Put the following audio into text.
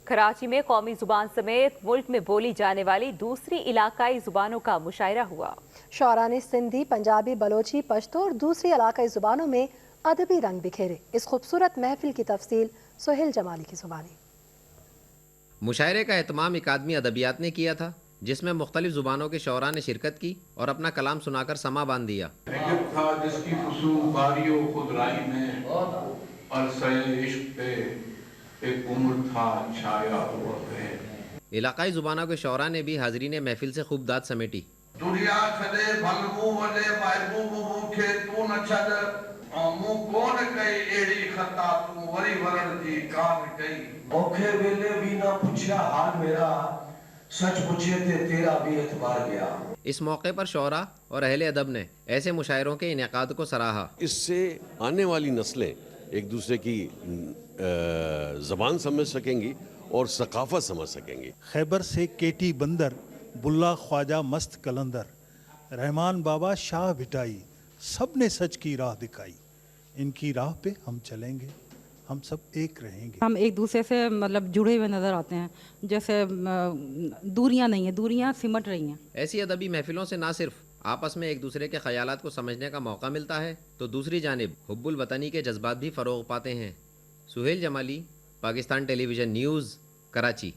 कराची में कौमी जुबान समेत मुल्क में बोली जाने वाली दूसरी इलाकाई जुबानों का मुशायरा हुआ। शौरा ने सिंधी, पंजाबी, बलोची, पश्तो और दूसरी इलाकाई जुबानों में अदबी रंग बिखेरे। इस खूबसूरत महफिल की तफसील सुहेल जमाली की जुबानी। मुशायरे का एहतमाम अकादमी अदबियात ने किया था, जिसमें मुख्तलिफ ज़ुबानों के शौरा ने शिरकत की और अपना कलाम सुनाकर समा बांध दिया। था जिसकी फुसूल बारियों खुदराई में अरसे इश्क पे एक उम्र था छाया हुआ है। इलाकाई ज़ुबानों के शौरा ने भी हाज़रीन महफिल से खूब दाद समेटी। दुनिया खदे भलमू वले महबूब मुखे तू न छद मु कौन कई एड़ी खता तू वरी वरण जी कान कई औखे वेले भी ना पूछया हाल मेरा सच पूछे थे तेरा भी एतबार गया। इस मौके पर शौरा और अहले अदब ने ऐसे मुशायरों के इनेकाद को सराहा। इससे आने वाली नस्लें एक दूसरे की ज़बान समझ सकेंगी और सकाफ़त समझ सकेंगी। खैबर से केटी बंदर, बुल्ला ख्वाजा मस्त कलंदर, रहमान बाबा शाह भिटाई, सब ने सच की राह दिखाई। इनकी राह पे हम चलेंगे, हम सब एक रहेंगे। हम एक दूसरे से मतलब जुड़े हुए नज़र आते हैं, जैसे दूरियां नहीं है, दूरियां सिमट रही हैं। ऐसी अदबी महफिलों से ना सिर्फ आपस में एक दूसरे के ख्यालात को समझने का मौका मिलता है, तो दूसरी जानिब हुब्बुल वतनी के जज्बात भी फ़रोग़ पाते हैं। Suhail Jamali, Pakistan television news, Karachi.